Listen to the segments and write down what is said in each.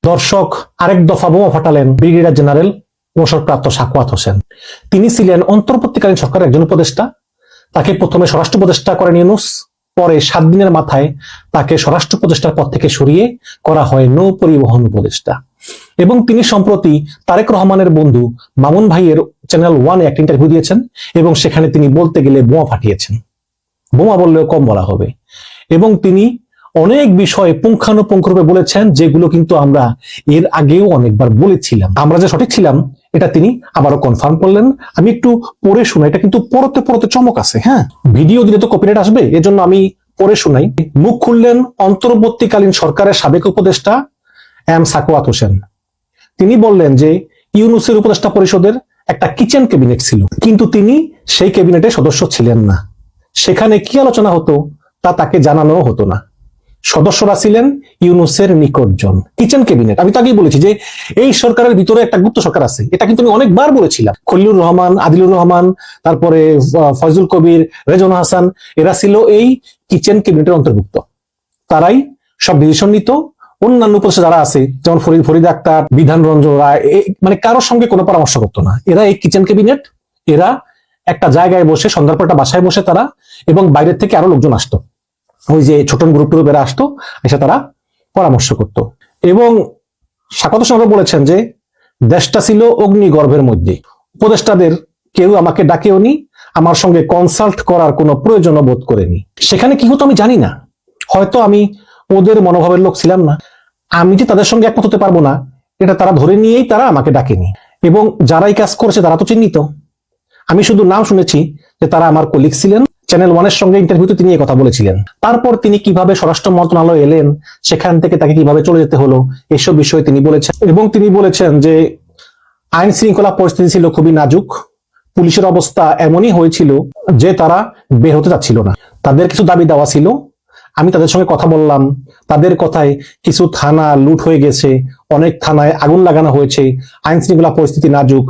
দর্শক, আরেক দফা বোমা ফাটালেন ব্রিগেডিয়ার জেনারেল অবসরপ্রাপ্ত সাখাওয়াত হোসেন। তিনি ছিলেন অন্তর্বর্তীকালীন সরকারের একজন উপদেষ্টা। তাকে প্রথমে স্বরাষ্ট্র উপদেষ্টা করেন ইউনূস, পরে 7 দিনের মাথায় তাকে স্বরাষ্ট্র উপদেষ্টার পদ থেকে সরিয়ে করা হয় নৌ পরিবহন উপদেষ্টা। এবং তিনি সম্প্রতি তারেক রহমানের বন্ধু মামুন ভাইয়ের চ্যানেল 1-এ একটা ইন্টারভিউ দিয়েছেন এবং সেখানে তিনি বলতে গেলে বোমা ফাটিয়েছেন। বোমা বললেও কম বলা হবে। এবং তিনি অনেক বিষয়ে পুঙ্খানুপুঙ্খরূপে বলেছেন, যেগুলো কিন্তু আমরা এর আগেও অনেকবার বলেছিলাম। আমরা যে সঠিক ছিলাম এটা তিনি আবারও কনফার্ম করলেন। আমি একটু পড়ে শোনাই, এটা কিন্তু পড়তে পড়তে চমক আছে। হ্যাঁ, ভিডিও দিলে তো কপিরাইট আসবে, এজন্য আমি পড়ে শোনাই। মুখ খুললেন অন্তর্বর্তীকালীন সরকারের সাবেক উপদেষ্টা এম সাখাওয়াত হোসেন। তিনি বললেন যে ইউনূসের উপদেষ্টা পরিষদের একটা কিচেন ক্যাবিনেট ছিল, কিন্তু তিনি সেই ক্যাবিনেটের সদস্য ছিলেন না। সেখানে কি আলোচনা হতো তা তাকে জানানো হতো না। সদস্যরা ছিলেন ইউনূসের নিকটজন। কিচেন ক্যাবিনেট, আমি তো আগেই বলেছি যে এই সরকারের ভিতরে একটা গুপ্ত সরকার আছে। এটা কিন্তু আমি অনেকবার বলেছিলাম। খলিলুর রহমান, আদিলুর রহমান, তারপরে ফয়জুল কবির, রেজওয়ান হাসান, এরা ছিল এই কিচেন ক্যাবিনেটের অন্তর্ভুক্ত। তারাই সব ডিসিশন নিত। অন্যান্য উপদেষ্টা যারা আছে, যেমন ফরিদ আক্তার, বিধান রঞ্জন রায়, মানে কারোর সঙ্গে কোনো পরামর্শ করতো না। এরা এই কিচেন ক্যাবিনেট, এরা একটা জায়গায় বসে, সন্ধ্যার পর একটা বাসায় বসে তারা, এবং বাইরের থেকে আরো লোকজন আসতো, ওই যে ছোট গ্রুপ এরা আসতো, এসে তারা পরামর্শ করত। এবং সাখাওয়াত হোসেন বলেছেন যে দেশটা ছিল অগ্নিগর্ভের মধ্যে। উপদেষ্টাদের কেউ আমাকে ডাকেওনি, আমার সঙ্গে কনসাল্ট করার কোনো প্রয়োজন বোধ করেনি। সেখানে কি হতো আমি জানি না, হয়তো আমি ওদের মনোভাবের লোক ছিলাম না। আমি যে তাদের সঙ্গে একমত হতে পারবো না এটা তারা ধরে নিয়েই তারা আমাকে ডাকেনি। এবং যারাই কাজ করেছে তারা তো চিহ্নিত। আমি শুধু নাম শুনেছি যে তারা আমার কলিগ ছিলেন। চ্যানেল 1-এর সঙ্গে ইন্টারভিউতে তিনি এই কথা বলেছিলেন। তারপর তিনি কিভাবে স্বরাষ্ট্র মন্ত্রণালয়ে এলেন, সেখান থেকে তাকে কিভাবে চলে যেতে হলো, এসব বিষয়ে তিনি বলেছেন। এবং তিনি বলেছেন যে আইন শৃঙ্খলা পরিস্থিতি ছিল খুবই নাজুক। পুলিশের অবস্থা এমনই হয়েছিল যে তারা বের হতে চাচ্ছিল না। তাদের কিছু দাবি দেওয়া ছিল, আমি তাদের সঙ্গে কথা বললাম। তাদের কথায় কিছু থানা লুট হয়ে গেছে, অনেক থানায় আগুন লাগানো হয়েছে, আইন শৃঙ্খলা পরিস্থিতি নাজুক,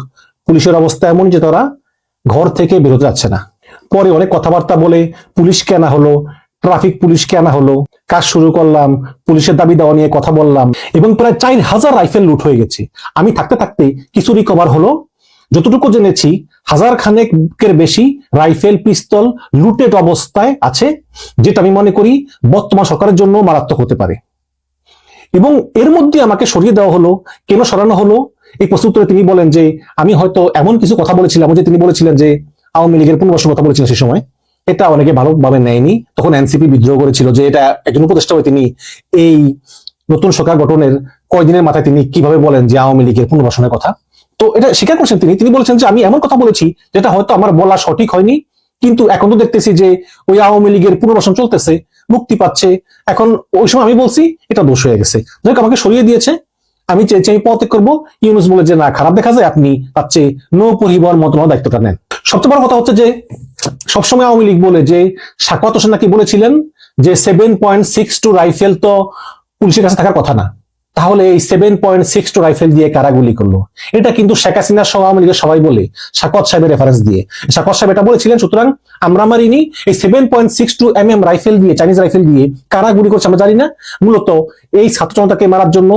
পুলিশের অবস্থা এমন যে তারা ঘর থেকে বের হতে যাচ্ছে না। পরে অনেক কথাবার্তা বলে পুলিশকে আনা হলো, ট্রাফিক পুলিশকে আনা হলো, কাজ শুরু করলাম, পুলিশের দাবি দেওয়া নিয়ে কথা বললাম, এবং প্রায় 4000 রাইফেল লুট হয়ে গেছে। আমি থাকতে থাকতে কিছু রিকভার হলো। যতটুকু জেনেছি 1000 খানেকের বেশি রাইফেল, পিস্তল লুটেড অবস্থায় আছে, যেটা আমি মনে করি বর্তমান সরকারের জন্য মারাত্মক হতে পারে। এবং এর মধ্যে আমাকে সরিয়ে দেওয়া হলো। কেন সরানো হলো এই প্রশ্ন উত্তরে তিনি বলেন যে আমি হয়তো এমন কিছু কথা বলেছিলাম, যে তিনি বলেছিলেন যে আওয়ামী লীগের পুনর্বাসন কথা বলেছিলেন সেই সময়। এটা অনেকে ভালোভাবে নেয়নি। তখন এনসিপি বিদ্রোহ করেছিল যে এটা একজন উপদেষ্টা হয়ে তিনি এই নতুন সরকার গঠনের কয়েকদিনের মাথায় তিনি কিভাবে বলেন যে আওয়ামী লীগের পুনর্বাসনের কথা। তো এটা স্বীকার করছেন তিনি বলেছেন যে আমি এমন কথা বলেছি যেটা হয়তো আমার বলা সঠিক হয়নি, কিন্তু এখন তো দেখতেছি যে ওই আওয়ামী লীগের পুনর্বাসন চলতেছে, মুক্তি পাচ্ছে। এখন ওই সময় আমি বলছি এটা দোষ হয়ে গেছে, যাই আমাকে সরিয়ে দিয়েছে, আমি চেয়েছি আমি পদত্যাগ করবো। ইউনূস বলে যে না, খারাপ দেখা যায়, আপনি তার চেয়ে নৌ পরিবহন মন্ত্রণালয়ের দায়িত্বটা নেন। সবচেয়ে বড় কথা হচ্ছে যে সবসময় আওয়ামী লীগ বলে যে সাখাওয়াত হোসেন নাকি বলেছিলেন যে 7.62 রাইফেল তো পুলিশের কাছে থাকার কথা না। তাহলে এই 7.62 রাইফেল দিয়ে কারা গুলি করলো? এটা কিন্তু শেখ হাসিনা সহ আওয়ামী লীগের সবাই বলে, সাখাওয়াত সাহেবের রেফারেন্স দিয়ে। সাখাওয়াত সাহেব এটা বলেছিলেন, সুতরাং আমরা মারিনি। এই 7.62 mm রাইফেল দিয়ে, চাইনিজ রাইফেল দিয়ে কারা গুলি করছে আমরা জানি না। মূলত এই ছাত্র জনতাকে মারার জন্য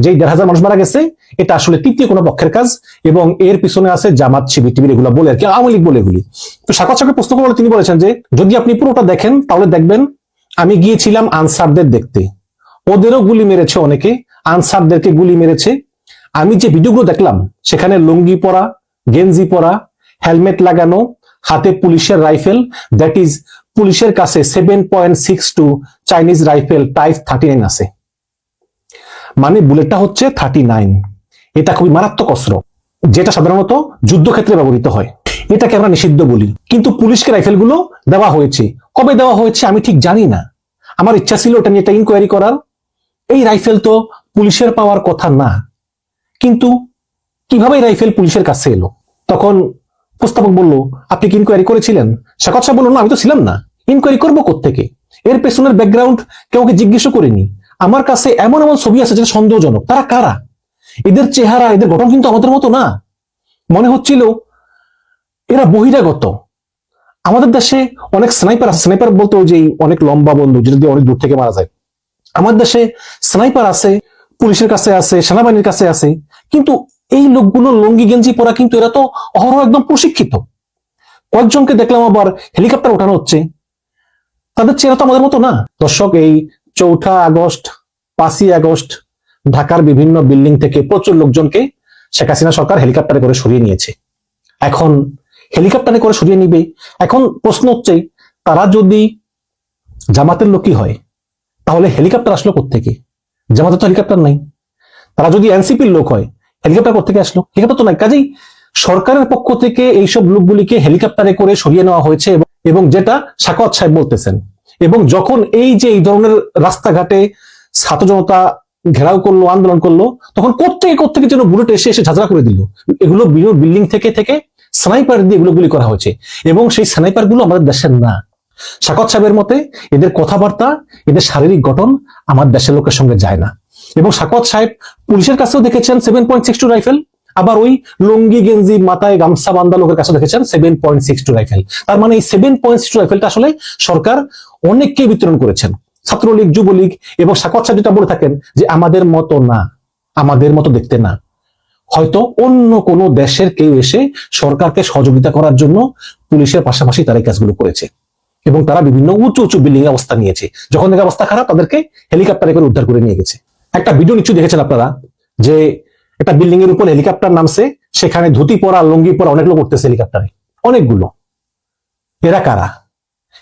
যে 1500 মানুষ মারা গেছে, এটা আসলে তৃতীয় কোনো পক্ষের কাজ, এবং এর পিছনে আছে জামাত, শিবির এগুলো বলে আর কি, আওয়ামী লীগ বলে এগুলি। তো সাখাওয়াত সাহেবকে প্রশ্ন করে তিনি বলেছেন যে যদি আপনি পুরোটা দেখেন তাহলে দেখবেন আমি গিয়েছিলাম আনসারদের দেখতে, ওদেরও গুলি মেরেছে অনেকে, আনসারদেরকে গুলি মেরেছে। আমি যে ভিডিওগুলো দেখলাম সেখানে লুঙ্গি পরা, গেঞ্জি পরা, হেলমেট লাগানো, হাতে পুলিশের রাইফেল, দ্যাট ইজ পুলিশের কাছে 7.62 চাইনিজ রাইফেল টাইপ 39 আছে। মানে বুলেটটা হচ্ছে 39। এটা খুবই মারাত্মক অস্ত্র, যেটা সাধারণত যুদ্ধক্ষেত্রে ব্যবহৃত হয়। এটাকে আমরা নিষিদ্ধ বলি, কিন্তু পুলিশকে রাইফেলগুলো দেওয়া হয়েছে। কবে দেওয়া হয়েছে আমি ঠিক জানি না। আমার ইচ্ছা ছিল এটা নিয়ে একটা ইনকোয়ারি করার। এই রাইফেল তো পুলিশের পাওয়ার কথা না, কিন্তু কিভাবে রাইফেল পুলিশের কাছে এলো? তখন প্রস্তাবক বলল আপনি কি ইনকোয়ারি করেছিলেন? সাখাওয়াত সাহেব বলল না, আমি তো ছিলাম না, ইনকোয়ারি করবো কোত্থেকে? এর পেছনের ব্যাকগ্রাউন্ড কাউকে জিজ্ঞেস করিনি। আমার কাছে এমন এমন ছবি আছে যেটা সন্দেহজনক। তারা কারা? এদের চেহারা, এদের গঠন কিন্তু আমাদের মতো না। মনে হচ্ছিল এরা বহিরাগত। আমাদের দেশে অনেক স্নাইপার আছে, স্নাইপার বলতে ওই যে অনেক লম্বা বন্দুক যেটা দিয়ে অনেক দূর থেকে মারা যায়। আমার দেশে স্নাইপার আছে, পুলিশের কাছে আছে, সেনাবাহিনীর কাছে আছে, কিন্তু এই লোকগুলো লুঙ্গি গেঞ্জি পরা, কিন্তু এরা তো অহরহ একদম প্রশিক্ষিত। কয়েকজনকে দেখলাম আবার হেলিকপ্টার ওঠানো হচ্ছে, তাদের চেহারা তো আমাদের মতো না। দর্শক, এই 4 আগস্ট, 5ই আগস্ট ঢাকার বিভিন্ন বিল্ডিং থেকে প্রচুর লোকজনকে শেখ হাসিনা সরকার হেলিকপ্টারে করে সরিয়ে নিয়েছে। এখন হেলিকপ্টারে করে সরিয়ে নিবে। এখন প্রশ্ন হচ্ছে, তারা যদি জামাতের লোকই হয় তাহলে হেলিকপ্টার আসলো কোত্থেকে? জামাতের তো হেলিকপ্টার নাই। তারা যদি এনসিপির লোক হয়, হেলিকপ্টার কোত্থেকে আসলো? হেলিকপ্টার তো নাই। কাজেই সরকারের পক্ষ থেকে এইসব লোকগুলিকে হেলিকপ্টারে করে সরিয়ে নেওয়া হয়েছে, এবং যেটা সাখাওয়াত সাহেব বলতেছেন। এবং যখন এই যে এই ধরনের রাস্তাঘাটে ছাত্র জনতা ঘেরাও করলো, আন্দোলন করলো, তখন কোত্থেকে যেন বুলেট এসে এসে ঝাঁঝরা করে দিল। এগুলো বিল্ডিং থেকে থেকে স্নাইপার দিয়ে এগুলো গুলি করা হয়েছে, এবং সেই স্নাইপার গুলো আমাদের দেশের না। সাখাওয়াত সাহেবের মতে এদের কথাবার্তা, এদের শারীরিক গঠন আমার দেশের লোকের সঙ্গে যায় না। এবং সাখাওয়াত সাহেব পুলিশের কাছেও দেখেছেন 7.62 রাইফেল, আবার ওই লুঙ্গি গেঞ্জি মাথায় গামছা বান্ধা লোকের কাছে দেখেছেন 7.62 রাইফেল। তার মানে এই 7.62 রাইফেলটা আসলে সরকার অনেককে বিতরণ করেছেন, ছাত্রলীগ, যুবলীগ। এবং সাখাওয়াত সাহেব যেটা বলে থাকেন যে আমাদের মতো না, আমাদের মতো দেখতে না, হয়তো অন্য কোনো দেশের কেউ এসে সরকারকে সহযোগিতা করার জন্য পুলিশের পাশাপাশি তারা এই কাজগুলো করেছে, এবং তারা বিভিন্ন উঁচু উঁচু বিল্ডিং এ অবস্থা নিয়েছে। যখন দেখে অবস্থা খারাপ, তাদেরকে হেলিকপ্টারে করে উদ্ধার করে নিয়ে গেছে। একটা ভিডিও নিশ্চয়ই দেখেছেন আপনারা, যে একটা বিল্ডিং এর উপর হেলিকপ্টার নামছে, সেখানে ধুতি পরা, লুঙ্গি পরা অনেক লোক উঠতেছে হেলিকপ্টারে, অনেকগুলো। এরা কারা?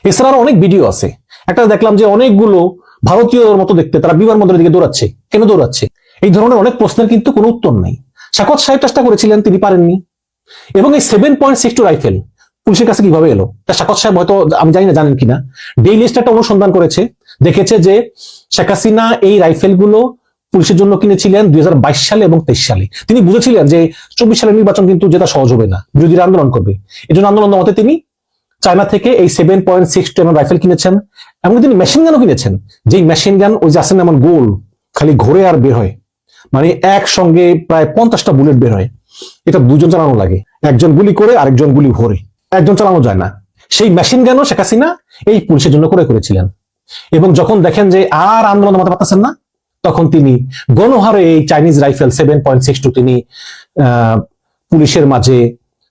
এছাড়া অনেক ভিডিও আছে। একটা দেখলাম যে অনেকগুলো ভারতীয় মতো দেখতে, তারা বিমান বন্দরের দিকে দৌড়াচ্ছে। কেন দৌড়াচ্ছে? এই ধরনের অনেক প্রশ্নের কিন্তু কোনো উত্তর নাই। সাখাওয়াত সাহেব চেষ্টা করেছিলেন, তিনি পারেননি। এবং এই 7.62 রাইফেল পুলিশের কাছে কিভাবে এলো, তা সাখাওয়াত সাহেব হয়তো, আমি জানি না জানেন কিনা, ডেইলি স্টার একটা অনুসন্ধান করেছে, দেখেছে যে শেখ হাসিনা এই রাইফেল গুলো পুলিশের জন্য কিনেছিলেন 2022 সালে এবং 23 সালে। তিনি বুঝেছিলেন যে 24 সালের নির্বাচন কিন্তু যেটা সহজ হবে না, বিরোধীরা আন্দোলন করবে। এই জন্য আন্দোলন মতে তিনি চায়না থেকে এই 7.62 রাইফেল কিনেছেন। এমনকি তিনি মেশিন গানও কিনেছেন, যেই মেশিন গান ওই যে আসেন এমন গোল, খালি ঘোরে আর বের হয়, মানে একসঙ্গে প্রায় 50টা বুলেট বের হয়। এটা দুজন চালানো লাগে, একজন গুলি করে আরেকজন গুলি ভরে, একজন চালানো যায় না। সেই মেশিন গানও শেখ হাসিনা এই পুলিশের জন্য করেছিলেন। এবং যখন দেখেন যে আর আন্দোলন নামাতে পারতেছেন না, তখন তিনি গণহারে এই চাইনিজ রাইফেল 7.62 তিনি পুলিশের মাঝে,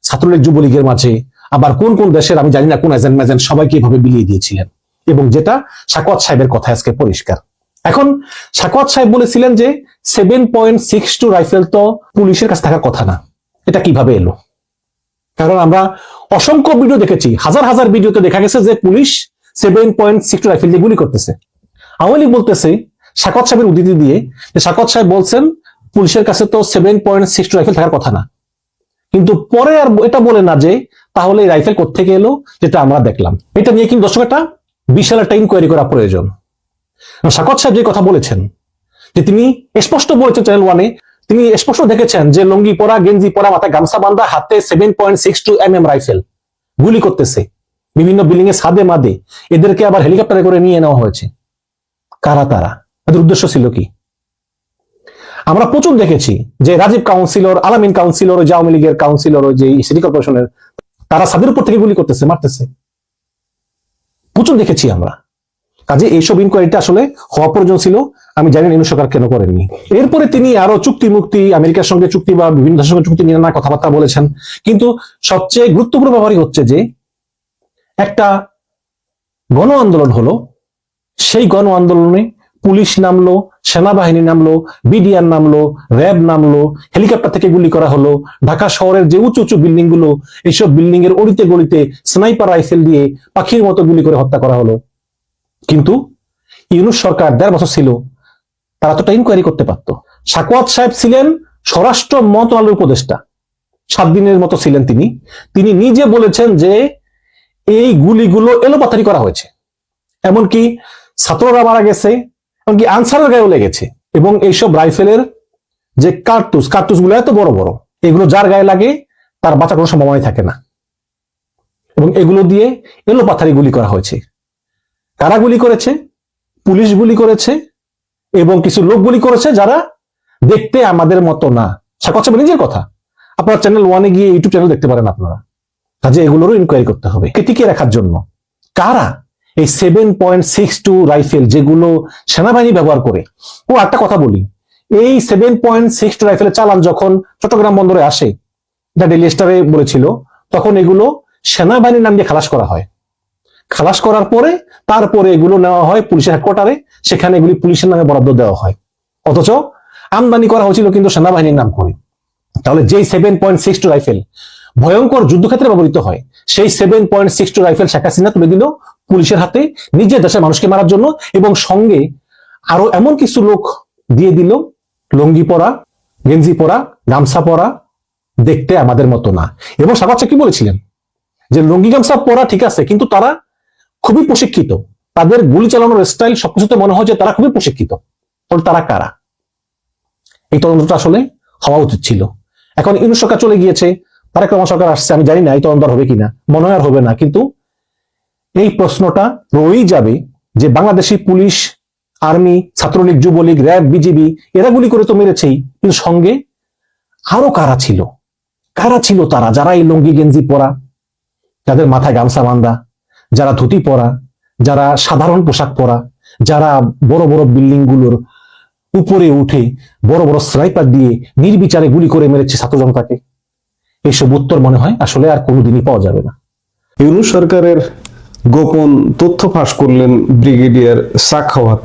ছাত্রলীগ, যুবলীগের মাঝে, আবার কোন কোন দেশের আমি জানি না, কোন এজেন্ট ম্যাজেন্ট সবাইকে এভাবে বিলিয়ে দিয়েছিলেন। এবং যেটা সাখাওয়াত সাহেবের কথা আজকে পরিষ্কার। এখন সাখাওয়াত সাহেব বলেছিলেন যে 7.62 রাইফেল তো পুলিশের কাছে থাকার কথা না, এটা কিভাবে এলো? কারণ আমরা অসংখ্য ভিডিও দেখেছি, হাজার হাজার ভিডিওতে দেখা গেছে যে পুলিশ 7.62 রাইফেল দিয়ে গুলি করতেছে। আওয়ামী লীগ বলতেছে সাখাওয়াত সাহেবের উদ্ধৃতি দিয়ে যে সাখাওয়াত সাহেব বলছেন পুলিশের কাছে তো 7.62 রাইফেল থাকার কথা না, কিন্তু পরে আর এটা বলে না যে তাহলে এই রাইফেল কোত্থেকে এলো, যেটা আমরা দেখলাম। এটা নিয়ে কিন্তু দর্শক একটা বিশাল একটা ইনকোয়ারি করা প্রয়োজন। সাখাওয়াত সাহেব যে কথা বলেছেন, যে তিনি স্পষ্ট বলেছেন চ্যানেল ওয়ানে, তিনি স্পষ্ট দেখেছেন যে লুঙ্গি পরা, গেঞ্জি পরা, মাথায় গামছা বান্ধা, হাতে 7.62 রাইফেল গুলি করতেছে বিভিন্ন বিল্ডিং এর ছাদে মাদে। এদেরকে আবার হেলিকপ্টারে করে নিয়ে নেওয়া হয়েছে। কারা তারা? এদের উদ্দেশ্য ছিল কি? আমরা প্রচুর দেখেছি যে রাজীব কাউন্সিলর, আলামিন কাউন্সিলর, ওই আওয়ামী লীগের কাউন্সিলর, ওই যে সিটি কর্পোরেশনের, তারা ছাদের উপর থেকে গুলি করতেছে, মারতেছে, প্রচুর দেখেছি আমরা। কাজে এইসব ইনকোয়ারিটা আসলে হওয়া প্রয়োজন ছিল। আমি জানি না সরকার কেন করেননি। এরপরে তিনি আরো চুক্তি মুক্তি, আমেরিকার সঙ্গে চুক্তি বা বিভিন্ন দেশের সঙ্গে চুক্তি নিয়ে না কথাবার্তা বলেছেন। কিন্তু সবচেয়ে গুরুত্বপূর্ণ ব্যাপারই হচ্ছে যে একটা গণ আন্দোলন হলো, সেই গণ আন্দোলনে পুলিশ নামলো, সেনাবাহিনী নামলো, বিডিআর নামলো, র্যাব নামলো, হেলিকপ্টার থেকে গুলি করা হলো। ঢাকা শহরের যে উঁচু উঁচু বিল্ডিং গুলো, এইসব বিল্ডিং এর অলিতে গলিতে স্নাইপার রাইফেল দিয়ে পাখির মতো গুলি করে হত্যা করা হলো। কিন্তু ইউনূস সরকার 1.5 বছর ছিল, তারা তো ইনকোয়ারি করতে পারত। সাখাওয়াত সাহেব ছিলেন স্বরাষ্ট্র মন্ত্রণালয়ের উপদেষ্টা, 7 দিনের মতো ছিলেন তিনি। তিনি নিজে বলেছেন যে এই গুলিগুলো এলোপাথারি করা হয়েছে, এমনকি ছাত্ররা মারা গেছে, এমনকি আনসারের গায়েও লেগেছে। এবং এইসব রাইফেলের যে কার্তুস গুলো এত বড় বড়, এগুলো যার গায়ে লাগে তার বাঁচার কোনো সম্ভাবনাই থাকে না। এবং এগুলো দিয়ে এলোপাথারি গুলি করা হয়েছে। কারা গুলি করেছে? পুলিশ গুলি করেছে, এবং কিছু লোক গুলি করেছে যারা দেখতে আমাদের মতো না। সাখাওয়াত সাহেব নিজের কথা, আপনারা চ্যানেল ওয়ানে গিয়ে ইউটিউব চ্যানেল দেখতে পারেন আপনারা। কাজে এগুলোরও ইনকোয়ারি করতে হবে, টিকিয়ে রাখার জন্য। কারা এই 7.62 রাইফেল যেগুলো সেনাবাহিনী ব্যবহার করে? ও একটা কথা বলি, এই 7.62 রাইফেলের চালান যখন চট্টগ্রাম বন্দরে আসে, যা ডেইলি স্টারে বলেছিল, তখন এগুলো সেনাবাহিনীর নাম দিয়ে খালাস করা হয়। খালাস করার পরে তারপরে এগুলো নেওয়া হয় পুলিশের হেডকোয়ার্টারে, সেখানে এগুলি পুলিশের নামে বরাদ্দ দেওয়া হয়, অথচ আমদানি করা হয়েছিল কিন্তু সেনাবাহিনীর নাম করে। তাহলে যেই 7.62 রাইফেল ভয়ঙ্কর যুদ্ধক্ষেত্রে ব্যবহৃত হয়, সেই 7.62 রাইফেল শেখ হাসিনা তুলে দিল পুলিশের হাতে নিজের দেশের মানুষকে মারার জন্য, এবং সঙ্গে আরো এমন কিছু লোক দিয়ে দিল লুঙ্গি পরা, গেঞ্জি পরা, গামছা পরা, দেখতে আমাদের মতো না। এবং সাবাচ্চা কি বলেছিলেন যে লুঙ্গি গামছা পরা ঠিক আছে, কিন্তু তারা খুবই প্রশিক্ষিত, তাদের গুলি চালানোর স্টাইল সবকিছুতে মনে হয় যে তারা খুবই প্রশিক্ষিত। তাহলে তারা কারা? এই তদন্তটা আসলে হওয়া উচিত ছিল। এখন ইউনূস সরকার চলে গিয়েছে, তারেক রহমান সরকার আসছে, আমি জানি না এই তদন্ত হবে কিনা, মনে হয় আর হবে না, কিন্তু এই প্রশ্নটা রয়েই যাবে যে Bangladeshi police, army, Chhatra League, Jubo League, RAB, BGB এরা গুলি করে তো মেরেছেই, কিন্তু সঙ্গে আরো কারা ছিল? কারা ছিল তারা, যারা এই লুঙ্গি গেঞ্জি পরা, যাদের মাথায় গামছা বাঁধা, যারা ধুতি পরা, যারা সাধারণ পোশাক পরা, যারা বড় বড় বিল্ডিং গুলোর উপরে উঠে বড় বড় স্নাইপার দিয়ে নির্বিচারে গুলি করে মেরেছে ছাত্র জনতাকে? এইসব উত্তর মনে হয় আসলে আর কোনোদিনই পাওয়া যাবে না। ইউনূস সরকারের গোপন তথ্য ফাঁস করলেন ব্রিগেডিয়ার সাখাওয়াত।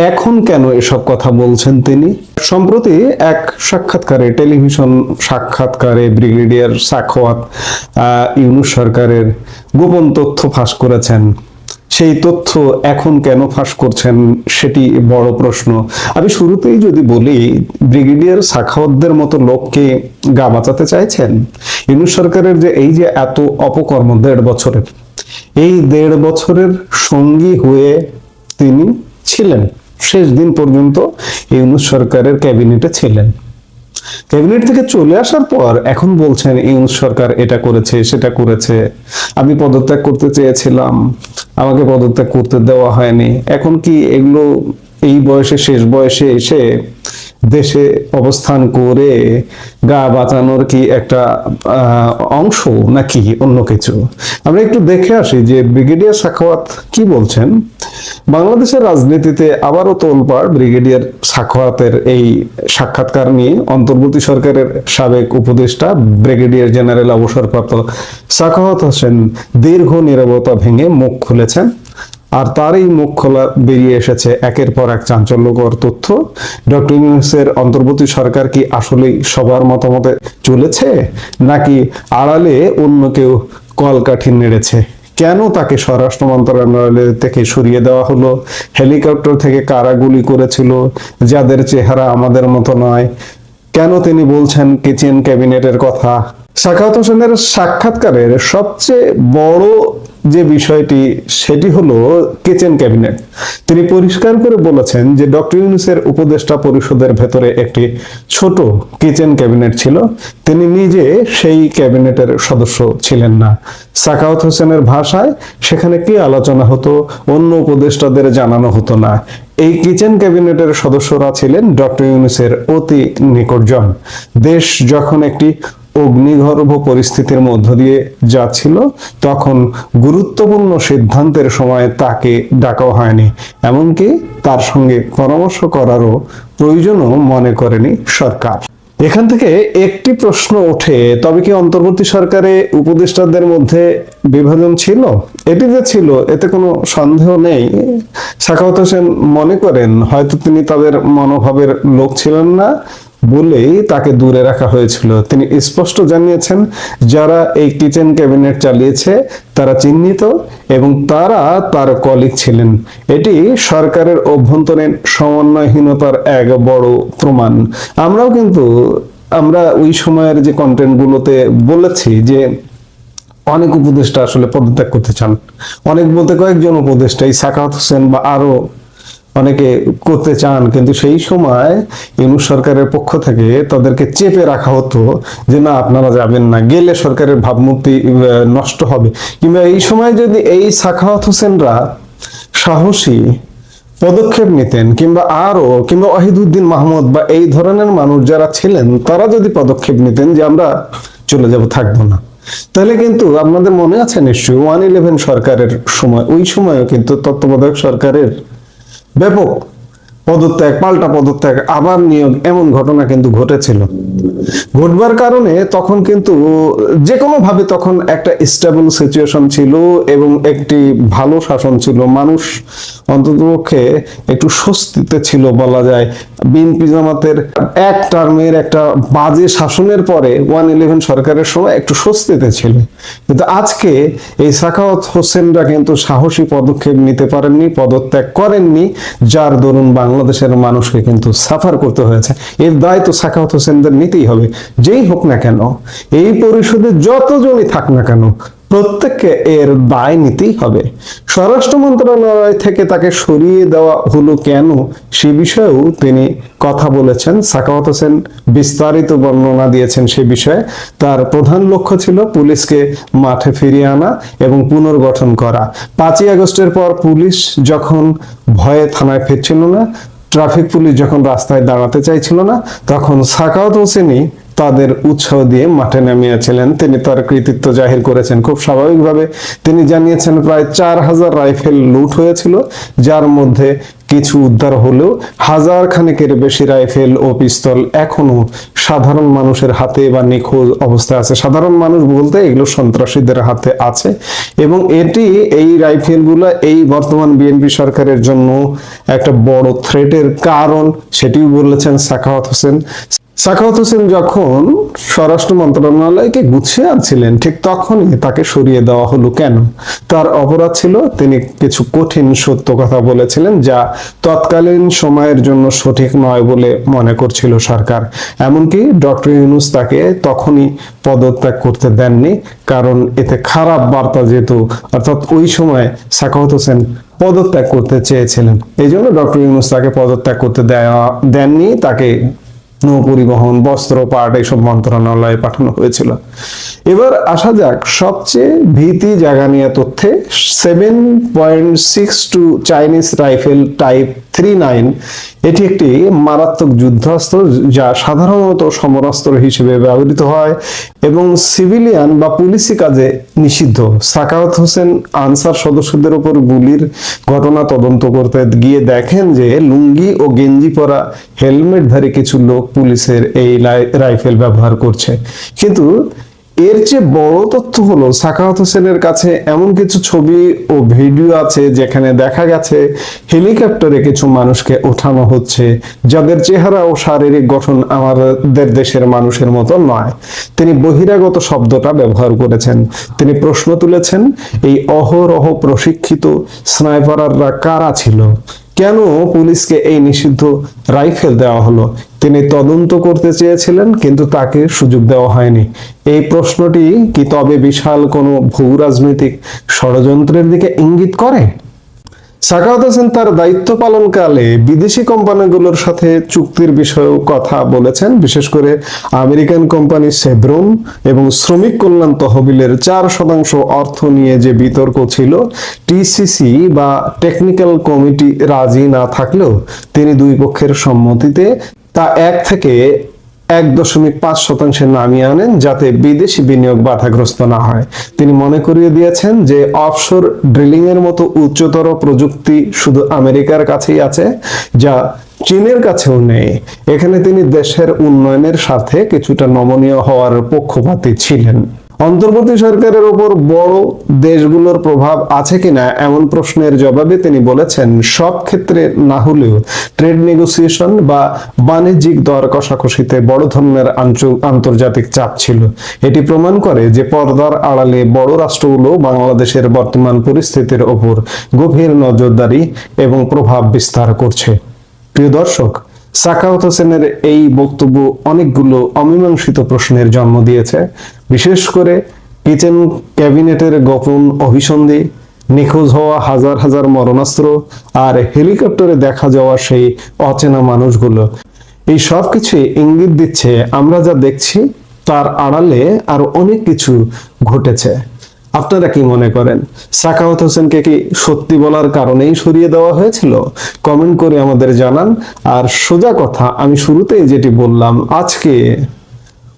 এখন কেন এসব কথা বলছেন তিনি? সম্প্রতি এক সাক্ষাৎকারে, টেলিভিশন সাক্ষাৎকারে ব্রিগেডিয়ার সাখাওয়াত ইউনূস সরকারের গোপন তথ্য ফাঁস করেছেন। সেই তথ্য এখন কেন ফাঁস করছেন সেটি বড় প্রশ্ন। আমি শুরুতেই যদি বলি, ব্রিগেডিয়ার সাখাওয়াতদের মতো লোককে গা বাঁচাতে চাইছেন? ইউনূস সরকারের যে এই যে এত অপকর্ম 1.5 বছরের, এই 1.5 বছরের সঙ্গী হয়ে তিনি ছিলেন, শেষ দিন পর্যন্ত ইউনূস সরকারের ক্যাবিনেটে ছিলেন। ক্যাবিনেট থেকে চলে আসার পর এখন বলছেন ইউনূস সরকার এটা করেছে, সেটা করেছে, আমি পদত্যাগ করতে চেয়েছিলাম, আমাকে পদত্যাগ করতে দেওয়া হয়নি। এখন কি এগুলো এই বয়সে, শেষ বয়সে এসে দেশে অবস্থান করে গা বাঁচানোর কি একটা অংশ, নাকি অন্য কিছু? আমরা একটু দেখে আসি যে ব্রিগেডিয়ার সাখাওয়াত কি বলছেন। বাংলাদেশের রাজনীতিতে আবারও তোলপাড় ব্রিগেডিয়ার সাখাওয়াতের এই সাক্ষাৎকার নিয়ে। অন্তর্বর্তী সরকারের সাবেক উপদেষ্টা ব্রিগেডিয়ার জেনারেল অবসরপ্রাপ্ত সাখাওয়াত হোসেন দীর্ঘ নীরবতা ভেঙে মুখ খুলেছেন। আর তার এই মুখ খোলা বেরিয়ে এসেছে একের পর এক চাঞ্চল্যকর তথ্য। ডক্টর ইউনূসের অন্তর্বর্তী সরকার কি আসলেই সবার মতামতে চলেছে, নাকি আড়ালে অন্য কেউ কলকাঠি নেড়েছে? কেন তাকে স্বরাষ্ট্র মন্ত্রণালয় থেকে সরিয়ে দেওয়া হলো? হেলিকপ্টার থেকে কারা গুলি করেছিল, যাদের চেহারা আমাদের মতো নয়? কেন তিনি বলছেন কিচেন ক্যাবিনেটের কথা? সাখাওয়াত হোসেনের সাক্ষাৎকারের সবচেয়ে বড় যে বিষয়টি, সেটি হলো কিচেন ক্যাবিনেট। তিনি পরিষ্কার করে বলেছেন যে ডক্টর ইউনূসের উপদেষ্টা পরিষদের ভেতরে একটি ছোট কিচেন ক্যাবিনেট ছিল, তিনি নিজে সেই ক্যাবিনেটের সদস্য ছিলেন না। সাখাওয়াত হোসেনের ভাষায় সেখানে কি আলোচনা হতো অন্য উপদেষ্টাদের জানানো হতো না। এই কিচেন ক্যাবিনেটের সদস্যরা ছিলেন ডক্টর ইউনূসের অতি নিকটজন। দেশ যখন একটি অগ্নিগর্ভ পরিস্থিতির মধ্য দিয়ে যাচ্ছিল, তখন গুরুত্বপূর্ণ সিদ্ধান্তের সময় তাকে ডাকাও হয়নি, এমনকি তার সঙ্গে পরামর্শ করারও প্রয়োজনও মনে করেনি সরকার। এখান থেকে একটি প্রশ্ন ওঠে, তবে কি অন্তর্বর্তী সরকারে উপদেষ্টাদের মধ্যে বিভাজন ছিল? এটি যে ছিল এতে কোনো সন্দেহ নেই। সাখাওয়াত হোসেন মনে করেন হয়তো তিনি তাদের মনোভাবের লোক ছিলেন না বলেই তাকে দূরে রাখা হয়েছিল। তিনি স্পষ্ট জানিয়েছেন যারা এই কিচেন ক্যাবিনেট চালিয়েছে তারা চিহ্নিত এবং তারা তার কলিগ ছিলেন। এটি সরকারের অভ্যন্তরীণ সমন্বয়হীনতার এক বড় প্রমাণ। আমরাও কিন্তু আমরা ওই সময়ের যে কন্টেন্ট গুলোতে বলেছি যে অনেক উপদেষ্টা আসলে পদত্যাগ করতে চান, অনেক বলতে কয়েকজন উপদেষ্টা, এই সাখাওয়াত হোসেন বা আরো অনেকে করতে চান, কিন্তু সেই সময় ইউনূস সরকারের পক্ষ থেকে তাদেরকে চেপে রাখা হতো যে না, আপনারা যাবেন না, গেলে সরকারের ভাবমূর্তি নষ্ট হবে। কিংবা এই সময় যদি এই সাখাওয়াত হোসেনরা সাহসী পদক্ষেপ নিতেন, কিংবা ওয়াহিদুদ্দিন মাহমুদ বা এই ধরনের মানুষ যারা ছিলেন, তারা যদি পদক্ষেপ নিতেন যে আমরা চলে যাব, থাকবো না, তাহলে কিন্তু আপনাদের মনে আছে নিশ্চয়ই 111 সরকারের সময়, ওই সময়ও কিন্তু তত্ত্বাবধায়ক সরকারের ব্যাপক পদত্যাগ, পাল্টা পদত্যাগ, আবার নিয়োগ, এমন ঘটনা কিন্তু ঘটেছিল। ঘটবার কারণে তখন কিন্তু যে কোনো ভাবে তখন একটা স্টেবল সিচুয়েশন ছিল এবং একটি ভালো শাসন ছিল, মানুষ অন্ততপক্ষে একটু স্বস্তিতে ছিল বলা যায়। বিএনপি জামাতের এক টার্মের একটা বাজে শাসনের পরে 111 সরকারের সময় একটু স্বস্তিতে ছিল। কিন্তু আজকে এই সাখাওয়াত হোসেনরা কিন্তু সাহসী পদক্ষেপ নিতে পারেননি, পদত্যাগ করেননি, যার দরুন বাংলাদেশের মানুষকে কিন্তু সাফার করতে হয়েছে। এর দায় তো সাখাওয়াত হোসেনদের নিতেই হবে, যেই হোক না কেন, এই পরিষদে যতজনই থাক না কেন, প্রত্যেককে এর দায় নিতেই হবে। স্বরাষ্ট্র মন্ত্রণালয় থেকে তাকে সরিয়ে দেওয়া হলো কেন সে বিষয়েও তিনি কথা বলেছেন। সাখাওয়াত হোসেন বিস্তারিত বর্ণনা দিয়েছেন সে বিষয়ে। তার প্রধান লক্ষ্য ছিল পুলিশকে মাঠে ফিরিয়ে আনা এবং পুনর্গঠন করা। 5ই আগস্টের পর পুলিশ যখন ভয়ে থানায় ফিরছিল না, ট্রাফিক পুলিশ যখন রাস্তায় দাঁড়াতে চাইছিল না, তখন সাখাওয়াত হোসেনই তাদের উৎসাহ দিয়ে মাঠে নামিয়েছিলেন। তিনি তার কৃতিত্ব জাহির করেছেন। খুব স্বাভাবিকভাবে তিনি জানিয়েছেন প্রায় 4000 রাইফেল লুট হয়েছিল, যার মধ্যে কিছু উদ্ধার হলেও হাজার খানেকের বেশি রাইফেল ও পিস্তল এখনো সাধারণ মানুষের হাতে বা নিখোঁজ অবস্থায় আছে। সাধারণ মানুষ বলতে এগুলো সন্ত্রাসীদের হাতে আছে এবং এই রাইফেলগুলো এই বর্তমান বিএনপি সরকারের জন্য একটা বড় থ্রেটের কারণ, সেটিও বলেছেন সাখাওয়াত হোসেন। সাখাওয়াত হোসেন যখন স্বরাষ্ট্র মন্ত্রণালয়কে গুছিয়ে আনছিলেন, ঠিক তখনই তাকে সরিয়ে দেওয়া হলো কেন? তার অপরাধ ছিল তিনি কিছু কঠিন সত্য কথা বলেছিলেন, যা তৎকালীন সময়ের জন্য সঠিক নয় বলে মনে করছিল সরকার। এমনকি ডক্টর ইউনূস তাকে তখনই পদত্যাগ করতে দেননি, কারণ এতে খারাপ বার্তা যেত। অর্থাৎ ওই সময় সাখাওয়াত হোসেন পদত্যাগ করতে চেয়েছিলেন, এই জন্য ডক্টর ইউনূস তাকে পদত্যাগ করতে দেননি। তাকে নৌ পরিবহন, বস্ত্র, পাট এইসব মন্ত্রণালয়ে পাঠানো হয়েছিল। এবার আসা যাক সবচেয়ে ভীতি জাগানিয়া তথ্যে। 7.62 চাইনিজ রাইফেল টাইপ 39, এটি একটি মারাত্মক যুদ্ধাস্ত্র যা সাধারণত সমরাস্ত্র হিসেবে ব্যবহৃত হয় এবং সিভিলিয়ান বা পুলিশি কাজে নিষিদ্ধ। সাখাওয়াত হোসেন আনসার সদস্যদের উপর গুলির ঘটনা তদন্ত করতে গিয়ে দেখেন যে লুঙ্গি ও গেঞ্জি পরা হেলমেটধারী কিছু লোক পুলিশের এই রাইফেল ব্যবহার করছে। কিন্তু এর চেয়ে বড় তথ্য হলো সাখাওয়াত হোসেনের কাছে এমন কিছু ছবি ও ভিডিও আছে যেখানে দেখা গেছে হেলিকপ্টারে কিছু মানুষকে ওঠানো হচ্ছে, যাদের চেহারা ও শারীরিক গঠন আমাদের দেশের মানুষের মতো নয়। তিনি বহিরাগত শব্দটা ব্যবহার করেছেন। তিনি প্রশ্ন তুলেছেন, এই অহরহ প্রশিক্ষিত স্নাইপাররা কারা ছিল? কেন পুলিশকে এই নিষিদ্ধ রাইফেল দেওয়া হলো? তিনি তদন্ত করতে চেয়েছিলেন, কিন্তু তাকে সুযোগ দেওয়া হয়নি। এই প্রশ্নটি কি তবে বিশাল কোনো ভূ রাজনৈতিক ষড়যন্ত্রের দিকে ইঙ্গিত করে? সাখাওয়াত হোসেন তার দায়িত্ব পালনকালে বিদেশি কোম্পানিগুলোর সাথে চুক্তির বিষয়েও কথা বলেছেন, বিশেষ করে আমেরিকান কোম্পানি সেভরন এবং শ্রমিক কল্যাণ তহবিলের 4% অর্থ নিয়ে যে বিতর্ক ছিল। টিসিসি বা টেকনিক্যাল কমিটি রাজি না থাকলেও তিনি দুই পক্ষের সম্মতিতে তা 1 থেকে 1.5% নামিয়ে আনেন, যাতে বিদেশি বিনিয়োগ বাধাগ্রস্ত না হয়। তিনি মনে করিয়ে দিয়েছেন যে অফশোর ড্রিলিং এর মতো উচ্চতর প্রযুক্তি শুধু আমেরিকার কাছেই আছে, যা চীনের কাছেও নেই। এখানে তিনি দেশের উন্নয়নের সাথে কিছুটা নমনীয় হওয়ার পক্ষপাতী ছিলেন। অন্তর্বর্তী সরকারের উপর বড় দেশগুলোর প্রভাব আছে কিনা এমন প্রশ্নের জবাবে তিনি বলেছেন, সব ক্ষেত্রে না হলেও ট্রেড নেগোসিয়েশন বা বাণিজ্যিক দর কষাকষিতে বড় ধরনের আন্তর্জাতিক চাপ ছিল। এটি প্রমাণ করে যে পর্দার আড়ালে বড় রাষ্ট্রগুলো বাংলাদেশের বর্তমান পরিস্থিতির ওপর গভীর নজরদারি এবং প্রভাব বিস্তার করছে। প্রিয় দর্শক, সাখাওয়াত হোসেনের এই বক্তব্য অনেকগুলো অমীমাংসিত প্রশ্নের জন্ম দিয়েছে, বিশেষ করে কিচেন ক্যাবিনেটের গোপন অভিসন্ধি, নিখোঁজ হওয়া হাজার হাজার মরণাস্ত্র আর হেলিকপ্টারে দেখা যাওয়া সেই অচেনা মানুষগুলো। এই সব কিছু ইঙ্গিত দিচ্ছে আমরা যা দেখছি তার আড়ালে আরো অনেক কিছু ঘটেছে। আপনারা কি মনে করেন? সাখাওয়াত হোসেনকে কি সত্যি বলার কারণেই সরিয়ে দেওয়া হয়েছিল? কমেন্ট করে আমাদের জানান। আর সোজা কথা, আমি শুরুতেই যেটি বললাম, আজকে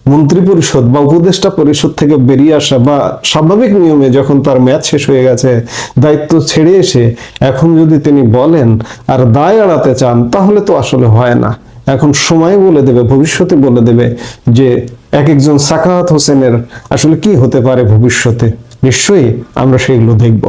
মন্ত্রিপরিষদ বা উপদেষ্টা পরিষদ থেকে বেরিয়ে আসা বা স্বাভাবিক নিয়মে যখন তার মেয়াদ শেষ হয়ে গেছে, দায়িত্ব ছেড়ে এসে এখন যদি তিনি বলেন আর দায় এড়াতে চান, তাহলে তো আসলে হয় না। এখন সময় বলে দেবে, ভবিষ্যতে বলে দেবে যে এক একজন সাখাওয়াত হোসেনের আসলে কি হতে পারে ভবিষ্যতে। নিশ্চয়ই আমরা সেগুলো দেখব।